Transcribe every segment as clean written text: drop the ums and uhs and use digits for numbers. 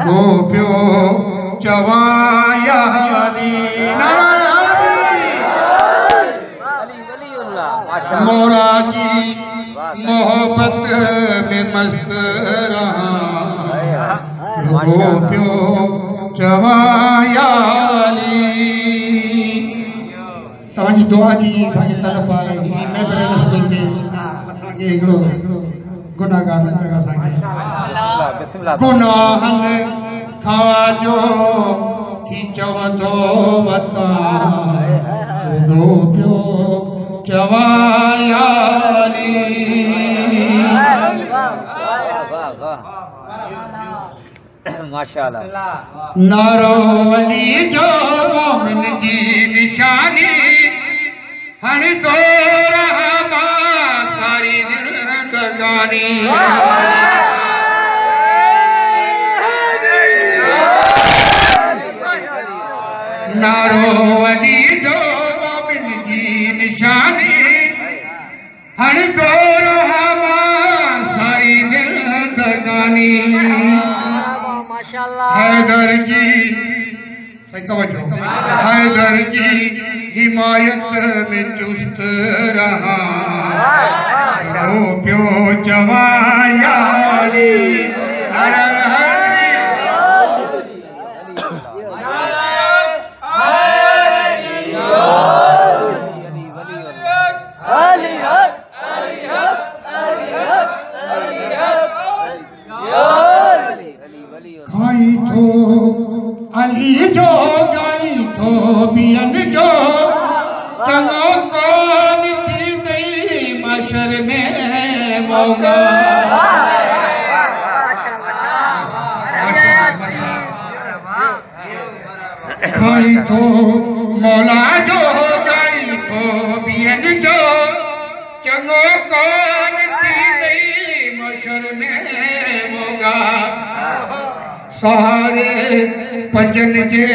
गो पियो चवाया मौला जी मोहब्बत में मस्त रहा गो पियो चवाया तव्हांजी दुआ जी असांखे तलब आहे ही महफ़िल रसूल ते असांखे हिकिड़ो गुनाहगार न कयो असांखे गुनाहनि खां जो थी चवंदो वता गो पियो चवाया माशाअल्लाह नारो वली जो मोमिन जी निशानी हण तो रहमा सारी जिंदगानी नारो वली जो मोमिन जी निशानी हण तो रहमा सारी जिंदगानी हैदर की सही तवज्जो हैदर की हिमायत में चुस्त रहा रो प्यो चवाया अली जो गाई थो बियन जो चङो कोन थी गई मशर में मौगा खाई थो मौला जो गाई थो बियन जो चङो कोन थी गई मशर में मौगा सहारे पंजन जे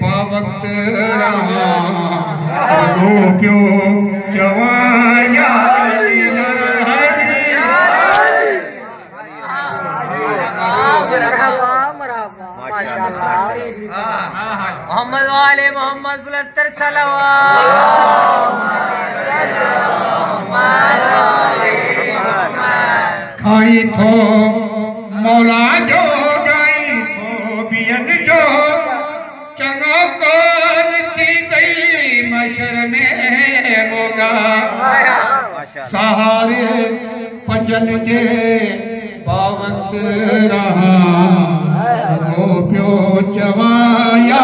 बावक्त रहा गो पियो चवाया मोहम्मद वाले मोहम्मद बुलंदर सलावत खाई थो मौला जो जो चङो कोन थी गई मशर में मोगा सहारे पंजन जे बावक्त रहा गो पियो चवाया